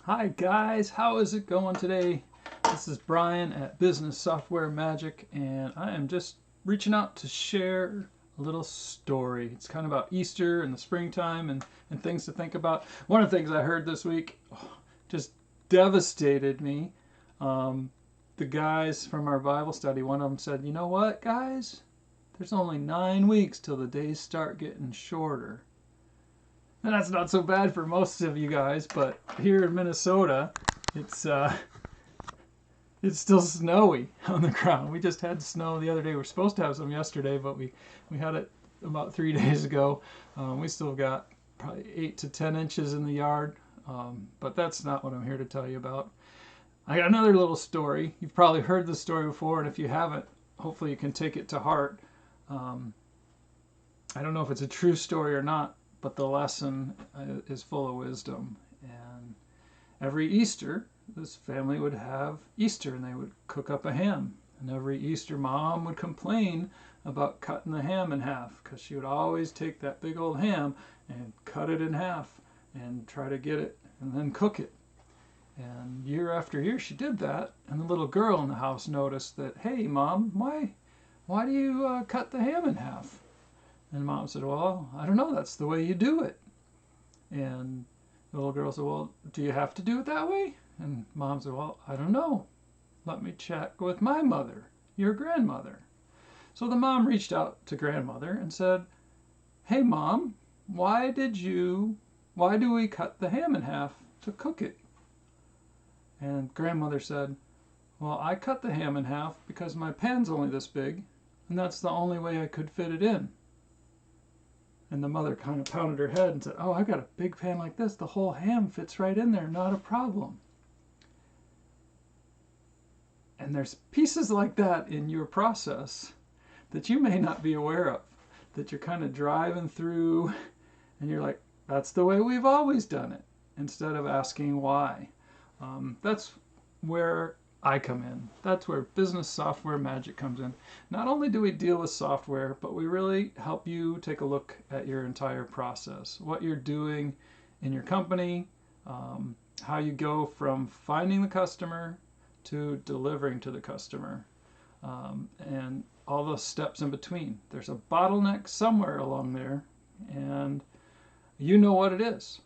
Hi guys, how is it going today? This is Brian at Business Software Magic, and I am just reaching out to share a little story. It's kind of about Easter and the springtime and things to think about. One of the things I heard this week just devastated me. The guys from our Bible study, one of them said, "You know what, guys? There's only 9 weeks till the days start getting shorter." And that's not so bad for most of you guys, but here in Minnesota, it's it's still snowy on the ground. We just had snow the other day. We were supposed to have some yesterday, but we had it about 3 days ago. We still got probably 8 to 10 inches in the yard, but that's not what I'm here to tell you about. I got another little story. You've probably heard this story before, and if you haven't, hopefully you can take it to heart. Um, I don't know if it's a true story or not, but the lesson is full of wisdom. And every Easter, this family would have Easter and they would cook up a ham. And every Easter, mom would complain about cutting the ham in half because she would always take that big old ham and cut it in half and try to get it and then cook it. And year after year she did that, and the little girl in the house noticed that, "Hey mom, why do you cut the ham in half?" And mom said, "Well, I don't know, that's the way you do it." And the little girl said, "Well, do you have to do it that way?" And mom said, "Well, I don't know. Let me check with my mother, your grandmother." So the mom reached out to grandmother and said, "Hey mom, why do we cut the ham in half to cook it?" And grandmother said, "Well, I cut the ham in half because my pan's only this big, and that's the only way I could fit it in." And the mother kind of pounded her head and said, "Oh, I got a big pan like this. The whole ham fits right in there, not a problem." And there's pieces like that in your process that you may not be aware of, that you're kind of driving through and you're like, "That's the way we've always done it," instead of asking why. That's where I come in. That's where Business Software Magic comes in. Not only do we deal with software, but we really help you take a look at your entire process, what you're doing in your company, how you go from finding the customer to delivering to the customer, and all those steps in between. There's a bottleneck somewhere along there, and you know what it is.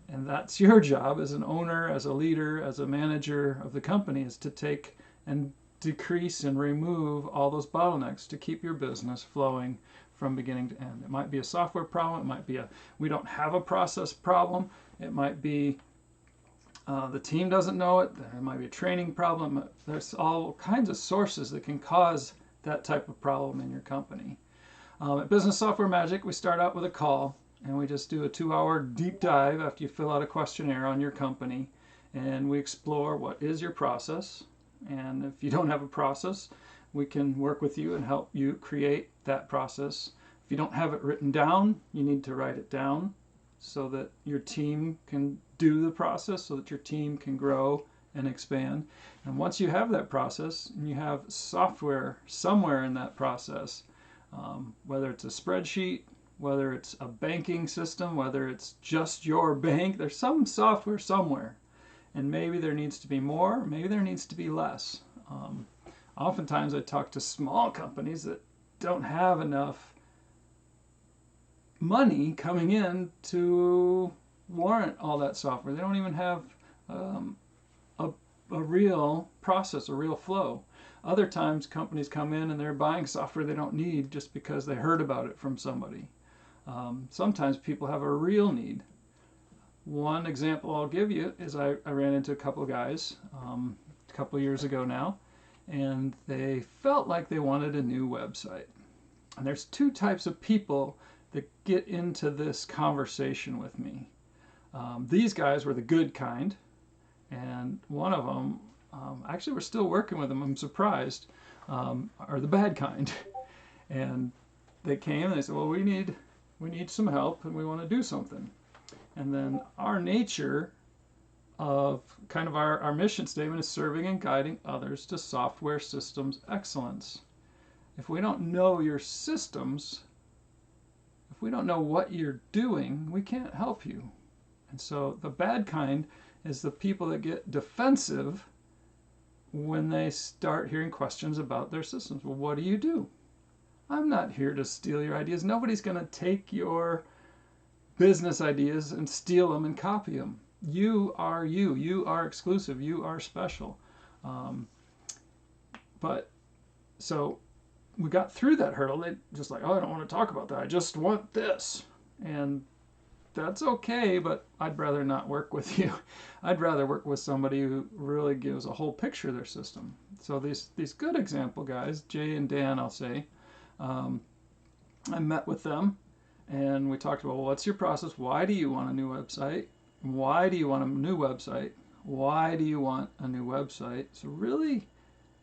And that's your job as an owner, as a leader, as a manager of the company, is to take and decrease and remove all those bottlenecks to keep your business flowing from beginning to end. It might be a software problem. It might be we don't have a process problem. It might be the team doesn't know it. There might be a training problem. There's all kinds of sources that can cause that type of problem in your company. At Business Software Magic, we start out with a call, and we just do a 2-hour deep dive after you fill out a questionnaire on your company, and we explore what is your process. And if you don't have a process, we can work with you and help you create that process. If you don't have it written down, you need to write it down so that your team can do the process, so that your team can grow and expand. And once you have that process and you have software somewhere in that process, whether it's a spreadsheet, whether it's a banking system, whether it's just your bank, there's some software somewhere. And maybe there needs to be more, maybe there needs to be less. Oftentimes I talk to small companies that don't have enough money coming in to warrant all that software. They don't even have a real process, a real flow. Other times companies come in and they're buying software they don't need just because they heard about it from somebody. Sometimes people have a real need. One example I'll give you is I ran into a couple of guys a couple of years ago now, and they felt like they wanted a new website. And there's two types of people that get into this conversation with me. These guys were the good kind, and one of them, actually we're still working with them, I'm surprised, are the bad kind. And they came and they said, "Well, we need some help and we want to do something." And then our nature of kind of our mission statement is serving and guiding others to software systems excellence. If we don't know your systems, if we don't know what you're doing, we can't help you. And so the bad kind is the people that get defensive when they start hearing questions about their systems. Well, what do you do? I'm not here to steal your ideas. Nobody's going to take your business ideas and steal them and copy them. You are you. You are exclusive. You are special. But so we got through that hurdle. They just like, oh, I don't want to talk about that. I just want this. And that's okay, but I'd rather not work with you. I'd rather work with somebody who really gives a whole picture of their system. So these good example guys, Jay and Dan, I'll say, I met with them and we talked about, well, what's your process? Why do you want a new website? Why do you want a new website? Why do you want a new website? So really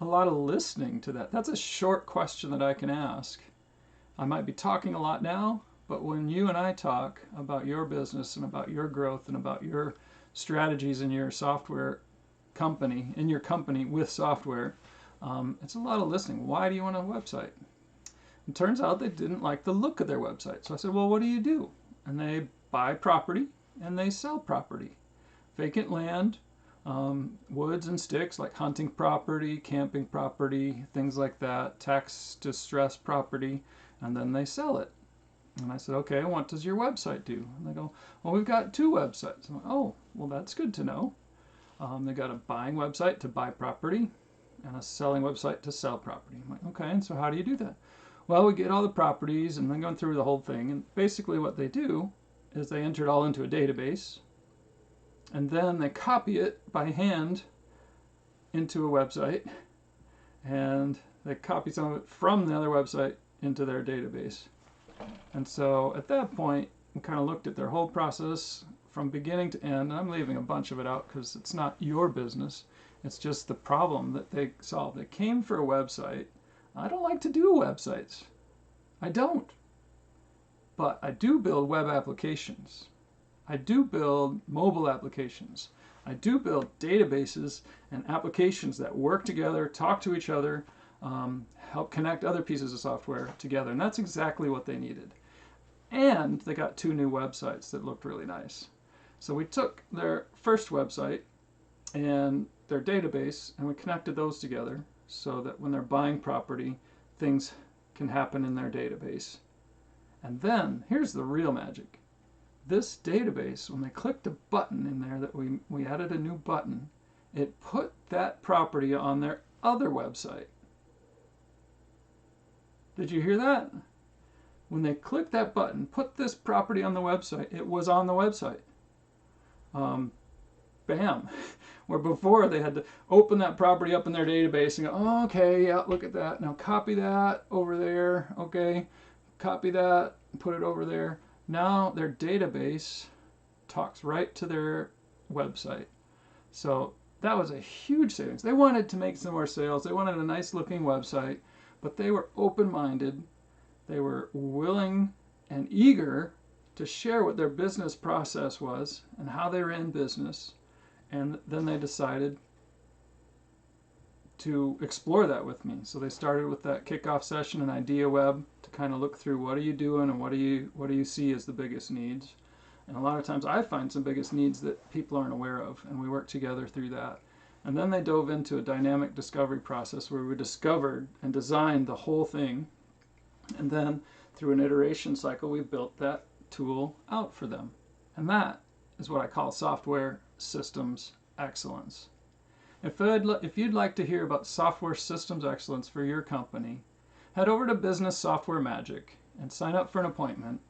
a lot of listening to that. That's a short question that I can ask. I might be talking a lot now, but when you and I talk about your business and about your growth and about your strategies in your software company, with software, it's a lot of listening. Why do you want a website? It turns out they didn't like the look of their website. So I said, well, what do you do? And they buy property and they sell property. Vacant land, woods and sticks like hunting property, camping property, things like that, tax distress property, and then they sell it. And I said, okay, what does your website do? And they go, well, we've got 2 websites. I'm like, oh, well, that's good to know. They got a buying website to buy property and a selling website to sell property. I'm like, okay, and so how do you do that? Well, we get all the properties and then going through the whole thing. And basically what they do is they enter it all into a database and then they copy it by hand into a website and they copy some of it from the other website into their database. And so at that point, we kind of looked at their whole process from beginning to end. I'm leaving a bunch of it out because it's not your business. It's just the problem that they solved. They came for a website. I don't like to do websites. I don't. But I do build web applications. I do build mobile applications. I do build databases and applications that work together, talk to each other, help connect other pieces of software together. And that's exactly what they needed. And they got 2 new websites that looked really nice. So we took their first website and their database and we connected those together so that when they're buying property, things can happen in their database. And then, here's the real magic. This database, when they clicked a button in there that we added a new button, it put that property on their other website. Did you hear that? When they clicked that button, put this property on the website, it was on the website. Bam. Where before they had to open that property up in their database and go, oh, okay, yeah, look at that. Now copy that over there. Okay, copy that, put it over there. Now their database talks right to their website. So that was a huge savings. They wanted to make some more sales. They wanted a nice looking website, but they were open-minded. They were willing and eager to share what their business process was and how they were in business. And then they decided to explore that with me. So they started with that kickoff session and Idea Web to kind of look through what are you doing and what do you see as the biggest needs. And a lot of times I find some biggest needs that people aren't aware of, and we work together through that. And then they dove into a dynamic discovery process where we discovered and designed the whole thing. And then through an iteration cycle, we built that tool out for them. And that is what I call software systems excellence. If you'd like to hear about software systems excellence for your company, head over to Business Software Magic and sign up for an appointment,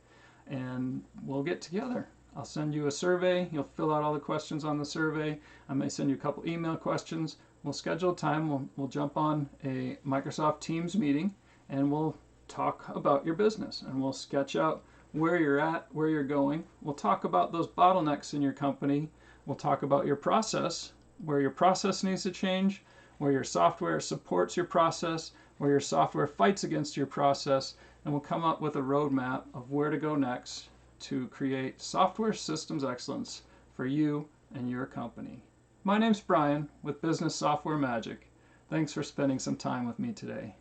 and we'll get together. I'll send you a survey. You'll fill out all the questions on the survey. I may send you a couple email questions. We'll schedule a time. We'll jump on a Microsoft Teams meeting, and we'll talk about your business, and we'll sketch out where you're at, where you're going. We'll talk about those bottlenecks in your company. We'll talk about your process, where your process needs to change, where your software supports your process, where your software fights against your process, and we'll come up with a roadmap of where to go next to create software systems excellence for you and your company. My name's Brian with Business Software Magic. Thanks for spending some time with me today.